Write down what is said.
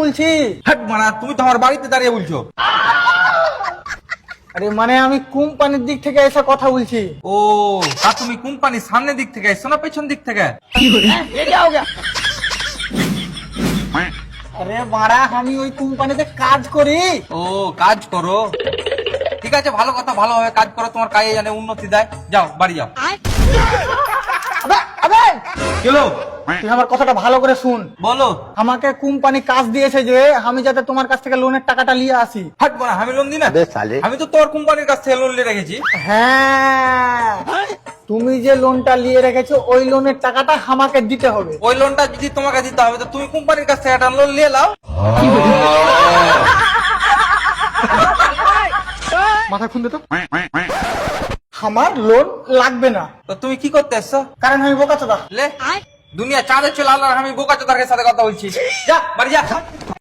বলছি। হাট মারা, তুমি তো আমার বাড়িতে দাঁড়িয়ে বলছো। আরে মানে আমি কোম্পানির দিক থেকে এসে কথা বলছি। ও, তা তুমি কোম্পানির সামনের দিক থেকে এসছো না পেছন দিক থেকে? আরে মারা, আমি ওই কোম্পানিতে কাজ করি। ও, কাজ করো, ঠিক আছে, ভালো কথা, ভালোভাবে কাজ করো, তোমার কাজে জানে উন্নতি দেয়। যাও বাড়ি যাও। আবে আবে, চলো। তুই আমার কথাটা ভালো করে শুন। বলো। আমাকে কোম্পানি কাজ দিয়েছে যে আমি যাতে তোমার কাছ থেকে লোনের টাকাটা নিয়ে আসি। হাট মারা, আমি লোন দিই না। আমি তো তোমার কোম্পানির কাছ থেকে লোন নিয়ে রেখেছি। হ্যাঁ, তুমি যে লোনটা নিয়ে রেখেছো ওই লোনের টাকাটা আমাকে দিতে হবে। ওই লোনটা যদি তোমাকে দিতে হবে তো তুমি কোম্পানির কাছ থেকে একটা লোন নিয়ে নাও। মাথা খুঁজে তো, আমার লোন লাগবে না। তো তুমি কি করতে এসছো? কারণ আমি বোকা চোদা। লে, দুনিয়া চাঁদে চলে আল্লাহ, আমি বোকা চোদার সাথে কথা বলছি। যা বাড়ি যা।